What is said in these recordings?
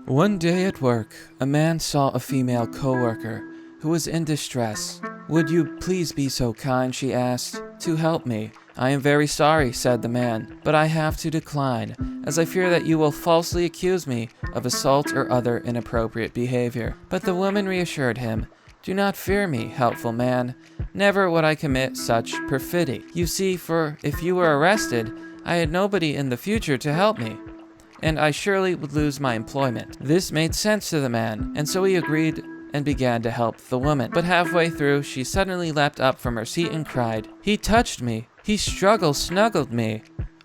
One day at work, a man saw a female coworker who was in distress. "Would you please be so kind," she asked, "to help me?" "I am very sorry," said the man, "but I have to decline, as I fear that you will falsely accuse me of assault or other inappropriate behavior." But the woman reassured him, "Do not fear me, helpful man. Never would I commit such perfidy. You see, for if you were arrested, I had nobody in the future to help me, and I surely would lose my employment." This made sense to the man, and so he agreed and began to help the woman. But halfway through, she suddenly leapt up from her seat and cried, "He touched me! He snuggled me!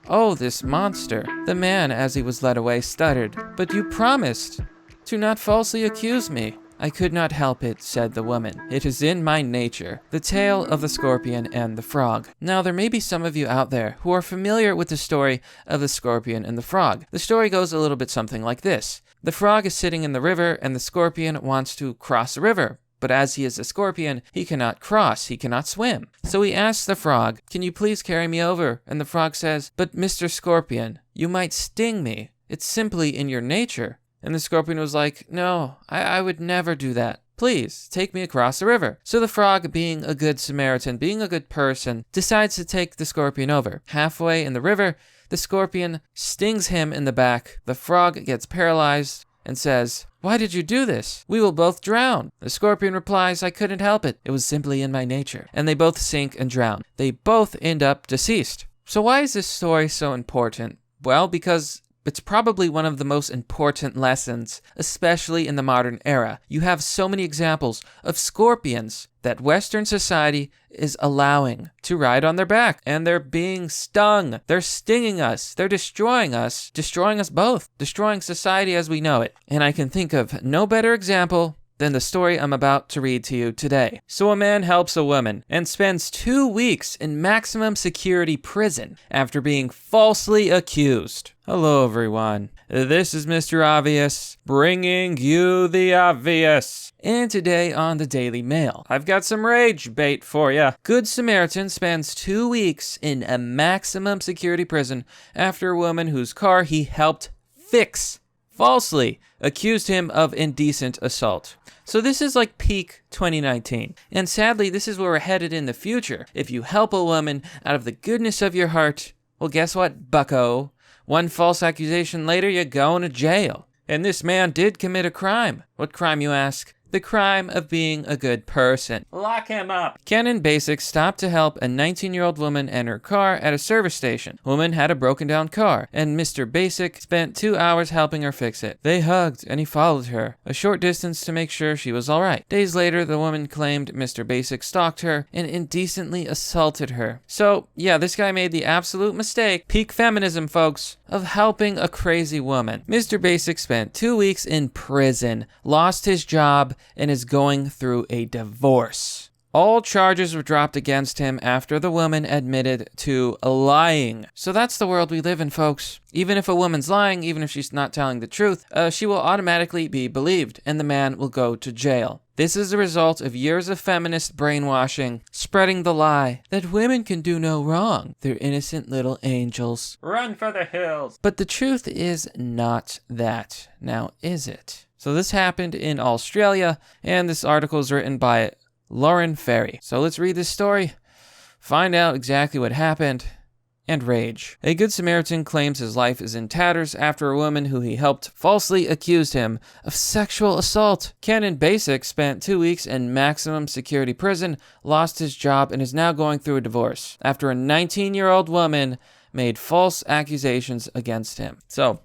Oh, this monster!" The man, as he was led away, stuttered, "But you promised to not falsely accuse me." "I could not help it," said the woman. "It is in my nature." The tale of the scorpion and the frog. Now, there may be some of you out there who are familiar with the story of the scorpion and the frog. The story goes a little bit something like this. The frog is sitting in the river, and the scorpion wants to cross the river. But as he is a scorpion, he cannot cross, he cannot swim. So he asks the frog, "Can you please carry me over?" And the frog says, "But Mr. Scorpion, you might sting me. It's simply in your nature." And the scorpion was like, "No, I would never do that. Please, take me across the river." So the frog, being a good Samaritan, being a good person, decides to take the scorpion over. Halfway in the river, the scorpion stings him in the back. The frog gets paralyzed and says, "Why did you do this? We will both drown." The scorpion replies, "I couldn't help it. It was simply in my nature." And they both sink and drown. They both end up deceased. So why is this story so important? Well, because it's probably one of the most important lessons, especially in the modern era. You have so many examples of scorpions that Western society is allowing to ride on their back, and they're being stung. They're stinging us. They're destroying us both, destroying society as we know it. And I can think of no better example than the story I'm about to read to you today. So a man helps a woman and spends 2 weeks in maximum security prison after being falsely accused. Hello, everyone. This is Mr. Obvious, bringing you the obvious. And today on the Daily Mail, I've got some rage bait for ya. Good Samaritan spends 2 weeks in a maximum security prison after a woman whose car he helped fix falsely accused him of indecent assault. So this is like peak 2019. And sadly, this is where we're headed in the future. If you help a woman out of the goodness of your heart, well, guess what, bucko? One false accusation later, you're going to jail. And this man did commit a crime. What crime, you ask? The crime of being a good person. Lock him up. Kenan Basic stopped to help a 19-year-old woman and her car at a service station. Woman had a broken down car, and Mr. Basic spent 2 hours helping her fix it. They hugged, and he followed her a short distance to make sure she was all right. Days later, the woman claimed Mr. Basic stalked her and indecently assaulted her. So, yeah, this guy made the absolute mistake, peak feminism, folks, of helping a crazy woman. Mr. Basic spent 2 weeks in prison, lost his job, and is going through a divorce. All charges were dropped against him after the woman admitted to lying. So that's the world we live in, folks. Even if a woman's lying, even if she's not telling the truth, she will automatically be believed, and the man will go to jail. This is the result of years of feminist brainwashing, spreading the lie that women can do no wrong. They're innocent little angels. Run for the hills. But the truth is not that. Now, is it? So this happened in Australia, and this article is written by Lauren Ferry. So let's read this story, find out exactly what happened, and rage. A good Samaritan claims his life is in tatters after a woman who he helped falsely accused him of sexual assault. Kenan Basic spent 2 weeks in maximum security prison, lost his job, and is now going through a divorce after a 19-year-old woman made false accusations against him. So,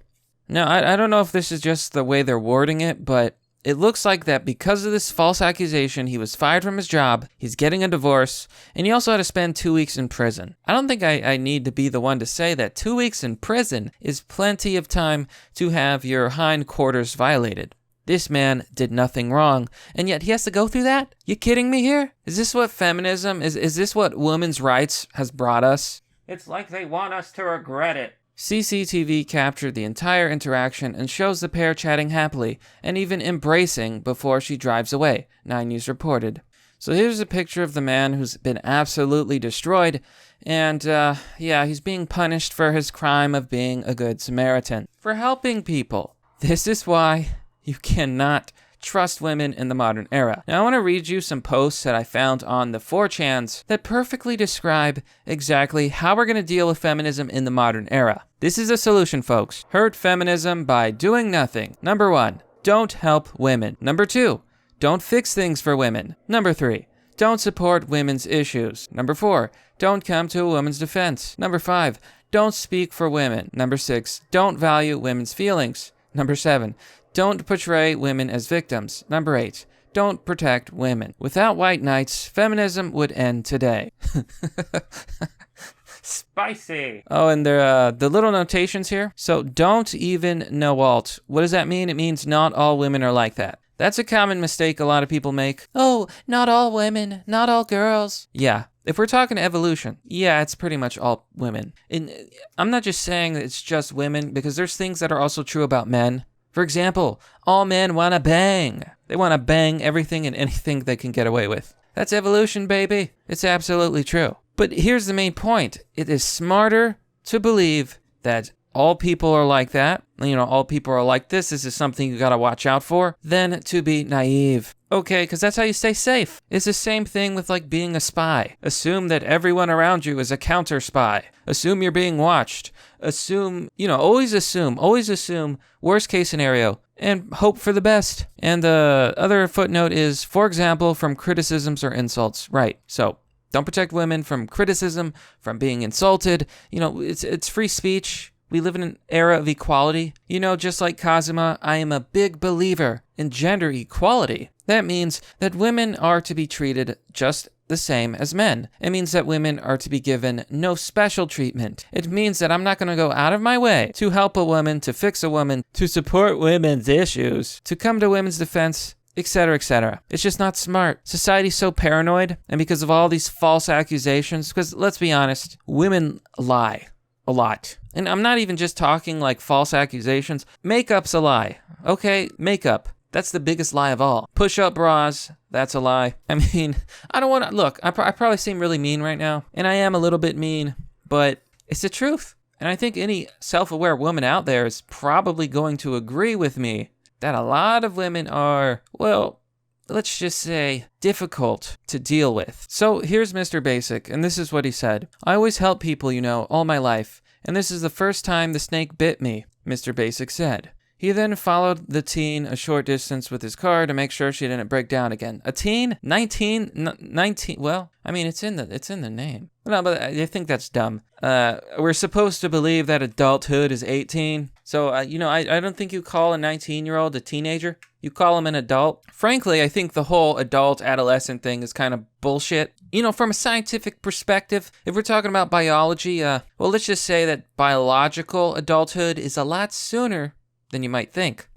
now, I don't know if this is just the way they're wording it, but it looks like that because of this false accusation, he was fired from his job, he's getting a divorce, and he also had to spend 2 weeks in prison. I don't think I need to be the one to say that 2 weeks in prison is plenty of time to have your hindquarters violated. This man did nothing wrong, and yet he has to go through that? You kidding me here? Is this what feminism, is this what women's rights has brought us? It's like they want us to regret it. CCTV captured the entire interaction and shows the pair chatting happily and even embracing before she drives away, 9 News reported. So here's a picture of the man who's been absolutely destroyed, and he's being punished for his crime of being a good Samaritan, for helping people. This is why You cannot trust women in the modern era. Now I want to read you some posts that I found on the 4chans that perfectly describe exactly how we're going to deal with feminism in the modern era. This is a solution, folks. Hurt feminism by doing nothing. Number 1, don't help women. Number 2, don't fix things for women. Number 3, don't support women's issues. Number 4, don't come to a woman's defense. Number 5, don't speak for women. Number 6, don't value women's feelings. Number 7, don't portray women as victims. Number 8, don't protect women. Without white knights, feminism would end today. Spicy. Oh, and the little notations here. So don't even know alt. What does that mean? It means not all women are like that. That's a common mistake a lot of people make. Oh, not all women, not all girls. Yeah, if we're talking evolution, yeah, it's pretty much all women. And I'm not just saying that it's just women, because there's things that are also true about men. For example, all men want to bang. They want to bang everything and anything they can get away with. That's evolution, baby. It's absolutely true. But here's the main point. It is smarter to believe that all people are like that, all people are like this is something you gotta watch out for, than to be naive. Okay, because that's how you stay safe. It's the same thing with like being a spy. Assume that everyone around you is a counter spy. Assume you're being watched. Always assume worst case scenario and hope for the best. And the other footnote is, for example, from criticisms or insults. Right, so don't protect women from criticism, from being insulted. It's free speech. We live in an era of equality. Just like Kazuma, I am a big believer in gender equality. That means that women are to be treated just the same as men. It means that women are to be given no special treatment. It means that I'm not going to go out of my way to help a woman, to fix a woman, to support women's issues, to come to women's defense, etc., etc. It's just not smart. Society's so paranoid, and because of all these false accusations, because let's be honest, women lie a lot. And I'm not even just talking like false accusations. Makeup's a lie. Okay, makeup. That's the biggest lie of all. Push-up bras, that's a lie. I mean, I don't want to... Look, I probably seem really mean right now, and I am a little bit mean, but it's the truth. And I think any self-aware woman out there is probably going to agree with me that a lot of women are, well, let's just say, difficult to deal with. So here's Mr. Basic, and this is what he said. I always help people, all my life, and this is the first time the snake bit me, Mr. Basic said. He then followed the teen a short distance with his car to make sure she didn't break down again. A teen? 19? Well, I mean, it's in the name. No, but I think that's dumb. We're supposed to believe that adulthood is 18. So, I don't think you call a 19-year-old a teenager. You call him an adult. Frankly, I think the whole adult-adolescent thing is kind of bullshit. From a scientific perspective, if we're talking about biology, let's just say that biological adulthood is a lot sooner than you might think.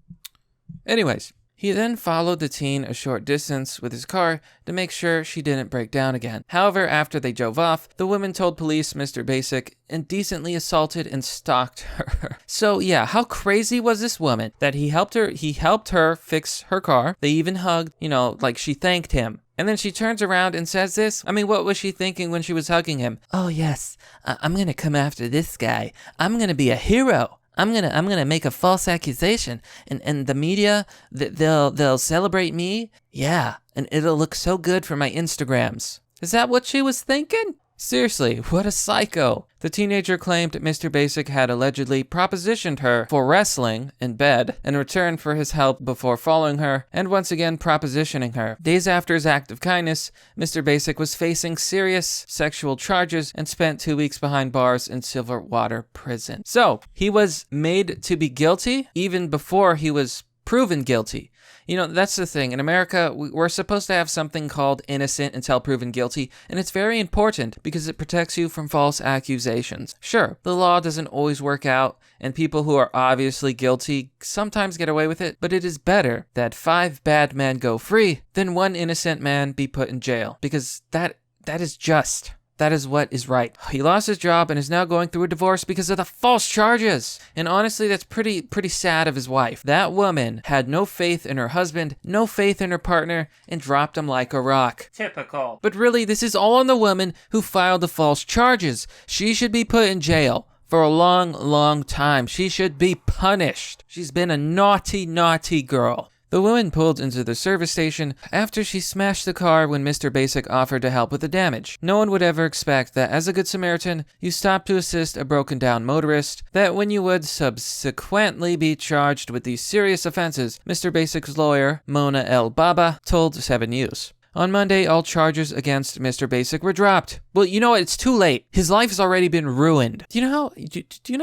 Anyways, he then followed the teen a short distance with his car to make sure she didn't break down again. However, after they drove off, the woman told police Mr. Basic indecently assaulted and stalked her. So yeah, how crazy was this woman that he helped her fix her car. They even hugged, like she thanked him. And then she turns around and says this. I mean, what was she thinking when she was hugging him? Oh yes, I'm gonna come after this guy. I'm gonna be a hero. I'm gonna make a false accusation, and the media, they'll celebrate me. Yeah, and it'll look so good for my Instagrams. Is that what she was thinking? Seriously, what a psycho. The teenager claimed Mr. Basic had allegedly propositioned her for wrestling in bed in return for his help before following her and once again propositioning her. Days after his act of kindness, Mr. Basic was facing serious sexual charges and spent 2 weeks behind bars in Silverwater Prison. So, he was made to be guilty even before he was proven guilty. That's the thing. In America, we're supposed to have something called innocent until proven guilty, and it's very important because it protects you from false accusations. Sure, the law doesn't always work out, and people who are obviously guilty sometimes get away with it, but it is better that 5 bad men go free than 1 innocent man be put in jail, because that is just. That is what is right. He lost his job and is now going through a divorce because of the false charges. And honestly, that's pretty sad of his wife. That woman had no faith in her husband, no faith in her partner, and dropped him like a rock. Typical. But really, this is all on the woman who filed the false charges. She should be put in jail for a long, long time. She should be punished. She's been a naughty, naughty girl. The woman pulled into the service station after she smashed the car when Mr. Basic offered to help with the damage. No one would ever expect that as a good Samaritan, you stop to assist a broken down motorist, that when you would subsequently be charged with these serious offenses, Mr. Basic's lawyer, Mona El Baba, told 7 News. On Monday, all charges against Mr. Basic were dropped. Well, you know what? It's too late. His life has already been ruined. Do you know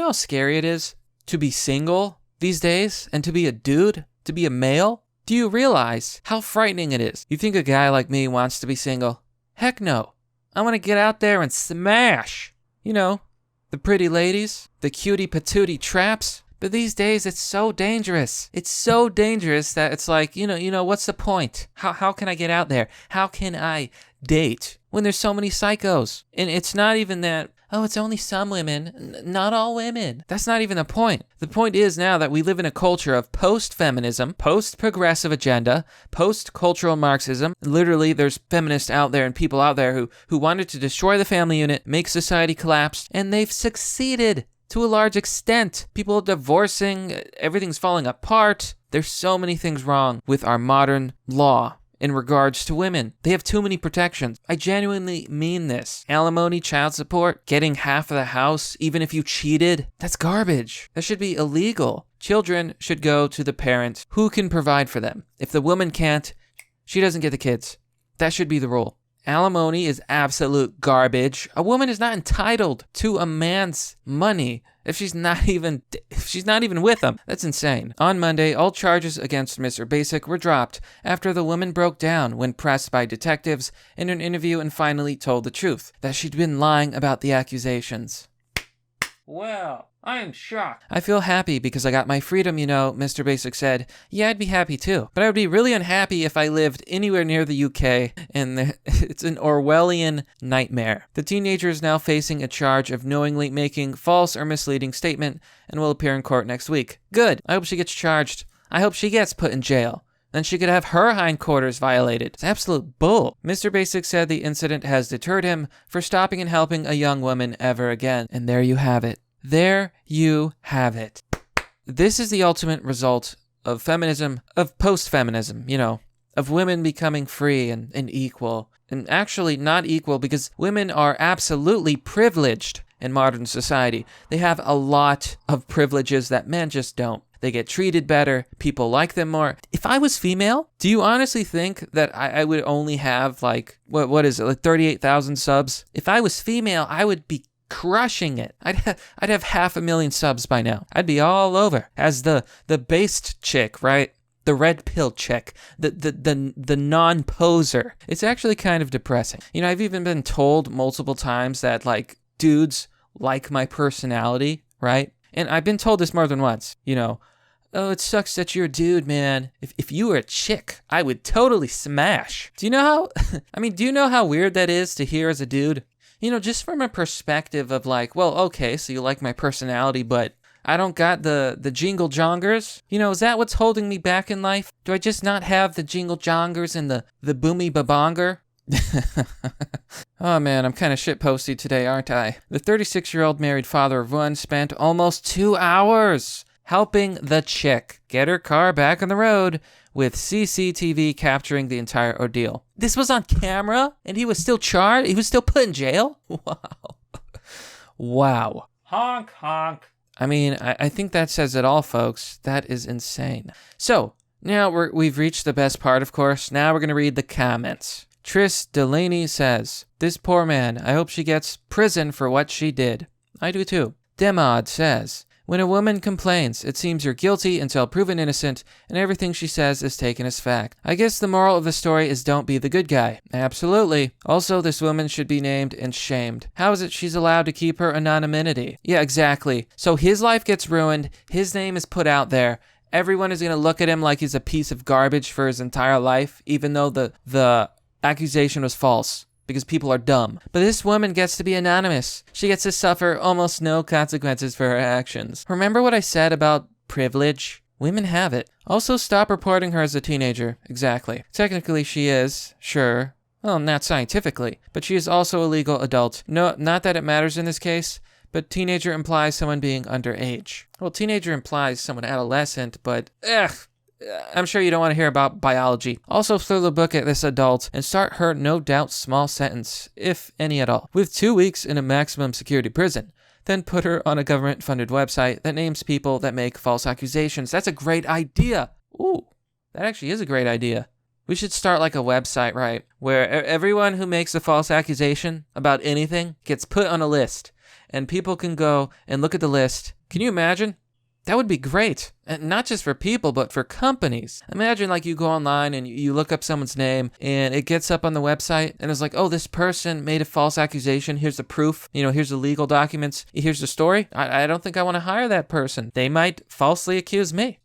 how scary it is to be single these days and to be a dude? To be a male? Do you realize how frightening it is? You think a guy like me wants to be single? Heck no. I want to get out there and smash. You know, the pretty ladies, the cutie patootie traps. But these days, it's so dangerous. It's so dangerous that it's like, you know, what's the point? How can I get out there? How can I date when there's so many psychos? And it's not even that, oh, it's only some women, not all women. That's not even the point. The point is now that we live in a culture of post-feminism, post-progressive agenda, post-cultural Marxism. Literally, there's feminists out there and people out there who wanted to destroy the family unit, make society collapse, and they've succeeded to a large extent. People are divorcing, everything's falling apart. There's so many things wrong with our modern law in regards to women. They have too many protections. I genuinely mean this. Alimony, child support, getting half of the house, even if you cheated, that's garbage. That should be illegal. Children should go to the parent who can provide for them. If the woman can't, she doesn't get the kids. That should be the rule. Alimony is absolute garbage. A woman is not entitled to a man's money if she's not even with him. That's insane. On Monday, all charges against Mr. Basic were dropped after the woman broke down when pressed by detectives in an interview and finally told the truth, that she'd been lying about the accusations. Well, I am shocked. I feel happy because I got my freedom, you know, Mr. Basic said. Yeah, I'd be happy too. But I would be really unhappy if I lived anywhere near the UK, and it's an Orwellian nightmare. The teenager is now facing a charge of knowingly making false or misleading statement and will appear in court next week. Good. I hope she gets charged. I hope she gets put in jail. Then she could have her hindquarters violated. It's absolute bull. Mr. Basic said the incident has deterred him for stopping and helping a young woman ever again. And there you have it. There you have it. This is the ultimate result of feminism, of post-feminism, you know, of women becoming free and equal. And actually not equal because women are absolutely privileged in modern society. They have a lot of privileges that men just don't. They get treated better. People like them more. If I was female, do you honestly think that I would only have like, what is it, like 38,000 subs? If I was female, I would be crushing it. I'd have 500,000 subs by now. I'd be all over as the based chick, right? The red pill chick, the non-poser. It's actually kind of depressing. You know, I've even been told multiple times that like dudes like my personality, right? And I've been told this more than once, you know, oh, it sucks that you're a dude, man. If you were a chick, I would totally smash. Do you know how weird that is to hear as a dude? You know, just from a perspective of like, well, okay, so you like my personality, but I don't got the jingle jongers. You know, is that what's holding me back in life? Do I just not have the jingle jongers and the boomy babonger? Oh man, I'm kind of shitposty today, aren't I? The 36-year-old married father of one spent almost 2 hours helping the chick get her car back on the road with CCTV capturing the entire ordeal. This was on camera and he was still charged? He was still put in jail? Wow. Wow. Honk, honk. I mean, I think that says it all, folks. That is insane. So, now we've reached the best part, of course. Now we're going to read the comments. Tris Delaney says, this poor man, I hope she gets prison for what she did. I do too. Demod says, when a woman complains, it seems you're guilty until proven innocent, and everything she says is taken as fact. I guess the moral of the story is don't be the good guy. Absolutely. Also, this woman should be named and shamed. How is it she's allowed to keep her anonymity? Yeah, exactly. So his life gets ruined, his name is put out there, everyone is going to look at him like he's a piece of garbage for his entire life, even though the accusation was false. Because people are dumb. But this woman gets to be anonymous. She gets to suffer almost no consequences for her actions. Remember what I said about privilege? Women have it. Also, stop reporting her as a teenager. Exactly. Technically, she is, sure. Well, not scientifically. But she is also a legal adult. No, not that it matters in this case. but teenager implies someone being underage. Well, teenager implies someone adolescent, but I'm sure you don't want to hear about biology. Also, throw the book at this adult and start her no doubt small sentence, if any at all, with 2 weeks in a maximum security prison. Then put her on a government-funded website that names people that make false accusations. That's a great idea. Ooh, that actually is a great idea. We should start like a website, right, where everyone who makes a false accusation about anything gets put on a list, and people can go and look at the list. Can you imagine? That would be great. And not just for people, but for companies. Imagine like you go online and you look up someone's name and it gets up on the website and it's like, oh, this person made a false accusation. Here's the proof. Here's the legal documents. Here's the story. I don't think I want to hire that person. They might falsely accuse me.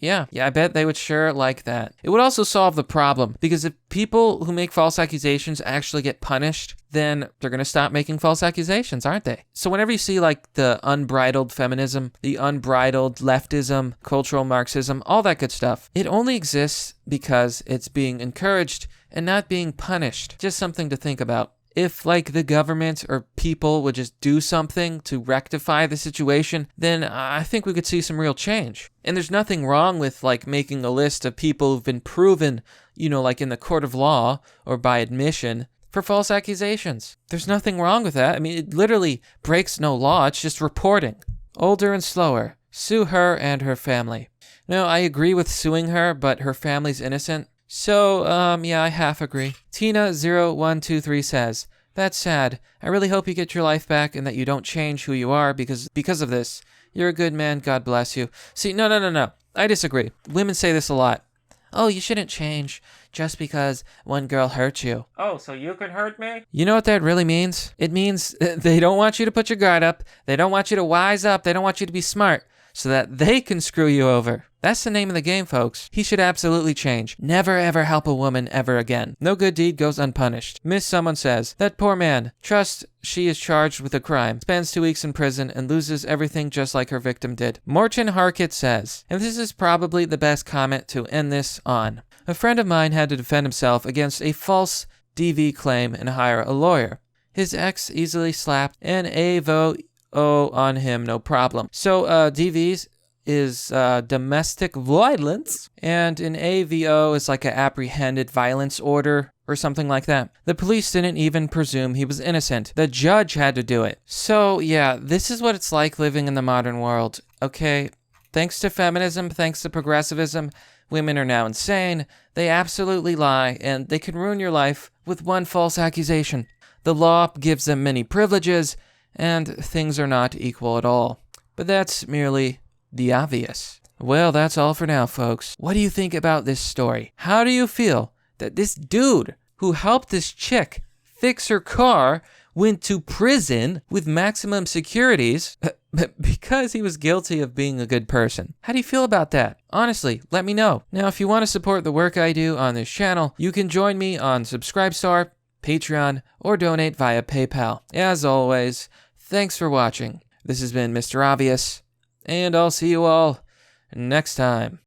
Yeah, I bet they would sure like that. It would also solve the problem, because if people who make false accusations actually get punished, then they're going to stop making false accusations, aren't they? So whenever you see like the unbridled feminism, the unbridled leftism, cultural Marxism, all that good stuff, it only exists because it's being encouraged and not being punished. Just something to think about. If, like, the government or people would just do something to rectify the situation, then I think we could see some real change. And there's nothing wrong with, like, making a list of people who've been proven, like in the court of law or by admission for false accusations. There's nothing wrong with that. I mean, it literally breaks no law. It's just reporting. Older and slower. Sue her and her family. No, I agree with suing her, but her family's innocent. So, yeah, I half agree. Tina0123 says, that's sad. I really hope you get your life back and that you don't change who you are because of this. You're a good man. God bless you. See, no. I disagree. Women say this a lot. Oh, you shouldn't change just because one girl hurt you. Oh, so you can hurt me? You know what that really means? It means they don't want you to put your guard up. They don't want you to wise up. They don't want you to be smart so that they can screw you over. That's the name of the game, folks. He should absolutely change. Never ever help a woman ever again. No good deed goes unpunished. Miss Someone says, that poor man, trust she is charged with a crime, spends 2 weeks in prison and loses everything just like her victim did. Morton Harkett says, and this is probably the best comment to end this on. A friend of mine had to defend himself against a false DV claim and hire a lawyer. His ex easily slapped an AVO on him, no problem. So, DVs is domestic violence, and an AVO is like an apprehended violence order or something like that. The police didn't even presume he was innocent. The judge had to do it. So yeah, this is what it's like living in the modern world, okay? Thanks to feminism, thanks to progressivism, women are now insane. They absolutely lie, and they can ruin your life with one false accusation. The law gives them many privileges, and things are not equal at all. But that's merely the obvious. Well, that's all for now, folks. What do you think about this story? How do you feel that this dude who helped this chick fix her car went to prison with maximum securities because he was guilty of being a good person? How do you feel about that? Honestly, let me know. Now, if you want to support the work I do on this channel, you can join me on Subscribestar, Patreon, or donate via PayPal. As always, thanks for watching. This has been Mr. Obvious, and I'll see you all next time.